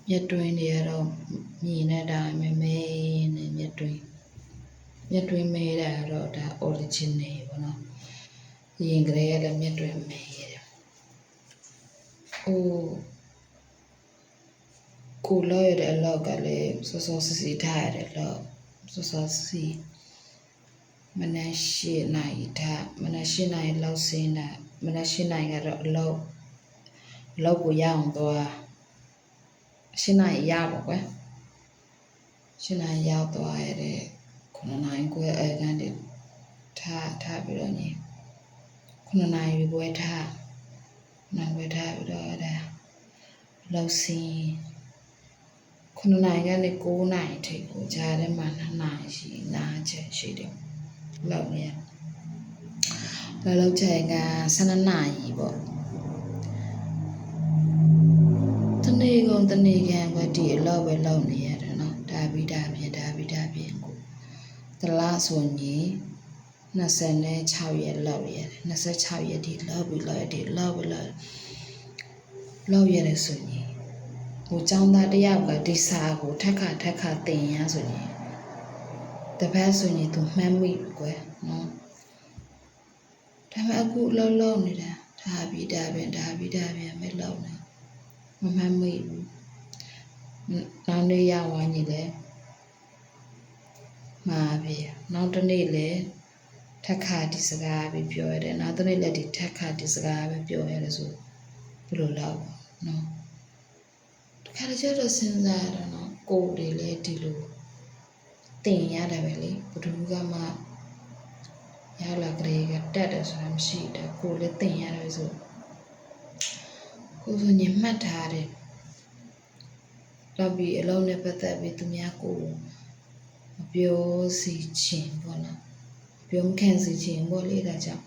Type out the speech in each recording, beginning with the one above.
မြက်တွင်းတွေကတော့မြည်နေတာမဲမဲနဲ့မြက်တွင်းမဲတာတော့ဒါ original ပေါ့နော်ရင်ကလေးကလည်းမြက်တွင်းမဲရတယ်ကိုလောက်ရတဲ့အလောက်ကလည်းစောစောစီထားရတဲ့လောက်စောစောစီမနက်၈နိုင်ထားမနက်၈နိုင်လောက်စင်းတာမနက်၈နိုင်ကတော့အလောက်ကိုရအောင်သွား၈နိုင်ရပါကွယ်၈နိုင်ရောက်သွားရတဲ့9နိုင်ခွဲအဲကန်တွေထားပြီးတော့ညီ9နိုင်ခွဲထားပြီးတော့အဲ့ဒါလောက်စင်း9နိုင်ကနေ9နိုင်ထိပ်ကိုကြားထဲမှာ2နိုင်ရှိနားချက်ရှိတယ်လောက်နေလောက်ချိန်က12နာရီပေါ့တနေ့ကုန်တနေ့ကန်ပဲဒီအလောက်ပဲလောက်နေရတယ်နော်ဒါပြီးပြင်ကိုတလားဆိုရင်26ရက်လောက်ရတယ်26ရက်ဒီလောက်ပြီးလောက်ဒီလောက်ပြီးလောက်ရတယ်ဆိုရင်ဟိုကျောင်းသားတယောက်ကဒီစာကိုထက်ခါသင်ရဆိုရင်တပတ်ဆိုရင်သူမှတ်မိကွယ်နော်ဒါပေမဲ့အခုလောက်နေတာဒါပြီးမဲ့လောက်နေမမှတ်မိဘူးနောက်နေ့ရဝိုင်းနေတယ်မှာပြီနောက်တစ်နေ့လေထက်ခါဒီစကားပဲပြောရတယ်နောက်တစ်နေ့လည်းဒီထက်ခါဒီစကားပဲပြောရတယ်ဆိုဘယ်လိုလောက်နော်တခါတည်းကျတော့စဉ်းစားရတော့နော်ကိုယ်တွေလည်းဒီလိုတင်ရတယ်ပဲလေဘယ်သူကမှရလာကြရတက်တယ်ဆိုတာမရှိတယ်ကိုယ်လည်းတင်ရတယ်ဆိုကိုယ်ဆိုညမှတ်ထားတယ်တော့ပြီးအလုံးနဲ့ပတ်သက်ပြီးသူများကိုမပြောစီချင်ပေါ့နော်ပြောမခံစီချင်ပေါ့လေဒါကြောင့်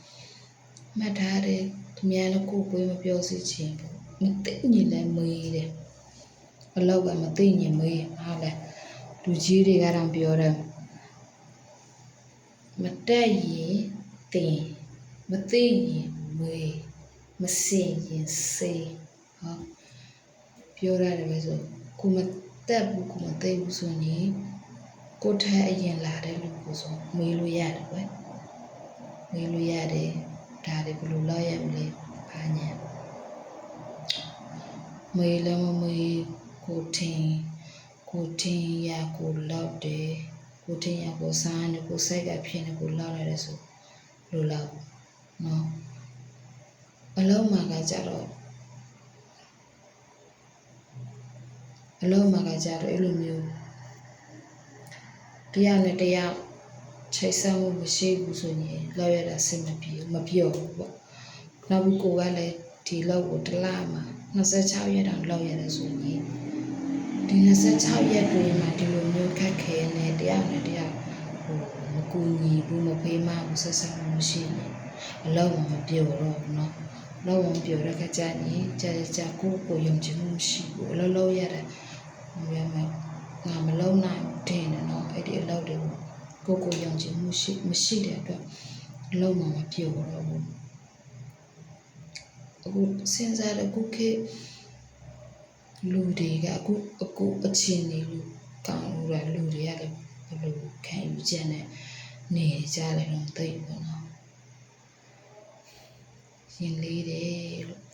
မှတ်ထားတယ်သူများလည်းကိုယ်မပြောစီချင်ဘူးမသိညီလည်းမေးတယ်အလောက်ကမသိညီမေးဟာလဲလူကြီးတွေကတော့ပြောတယ်မတက်ရင်တင်မသိရင်မေးမစင်ရင်စေးဟောပြောရတယ်ပဲဆိုကိုမတက်ဘူးကိုမသိဘူးဆိုရင်ကိုထဲအရင်လာတဲ့လူကိုဆိုမေးလို့ရတယ်ကွယ်မေးလို့ရတယ်ဒါတွေဘယ်လိုလောက်ရမလဲဘာညာမေးလည်းမမေးကိုထင်ရကိုလောက်တယ်ကိုထင်ရကိုစားနေကိုစိတ်ကဖြစ်နေကိုလောက်ရတယ်ဆိုလိုလောက်နော်အလုံးမှာကကြတော့အဲ့လိုမျိုးတရားနဲ့တရားချိတ်ဆက်မှုမရှိဘူးဆိုရင်လောက်ရတာစင်မပြောဘူးပေါ့နောက်ဘူးကိုကလည်းဒီလောက်ကိုတစ်လမှာ26ရက်တောင်လောက်ရတယ်ဆိုရင်ဒီ26ရက်တွင်မှာဒီလိုမျိုးခက်ခဲနေတရားနဲ့တရားမကူညီဘူးမဖေးမဘူးဆက်ဆက်မှုမရှိဘူးအလောက်မပြောတော့ဘူးနော်လောက်ဝင်ပြောရတဲ့ကြရင်ကြာကိုယုံကြည်မှုမရှိဘူးအလောက်ရတယ်ငါမလုံးနိုင်တင်တယ်နော်အဲ့ဒီအလောက်တွေကိုယုံကြည်မှုမရှိတဲ့အတွက်အလုံးမပြောတော့ဘူးအခုစဉ်းစားတဲ့ခုခေတ်လူတွေကအခုအချင်းနေလူကောင်းလူတွေကလည်းဘယ်လိုခံယူချက်နဲ့နေကြလဲတော့သိဘူးနော်ရင်လေးတယ်လို့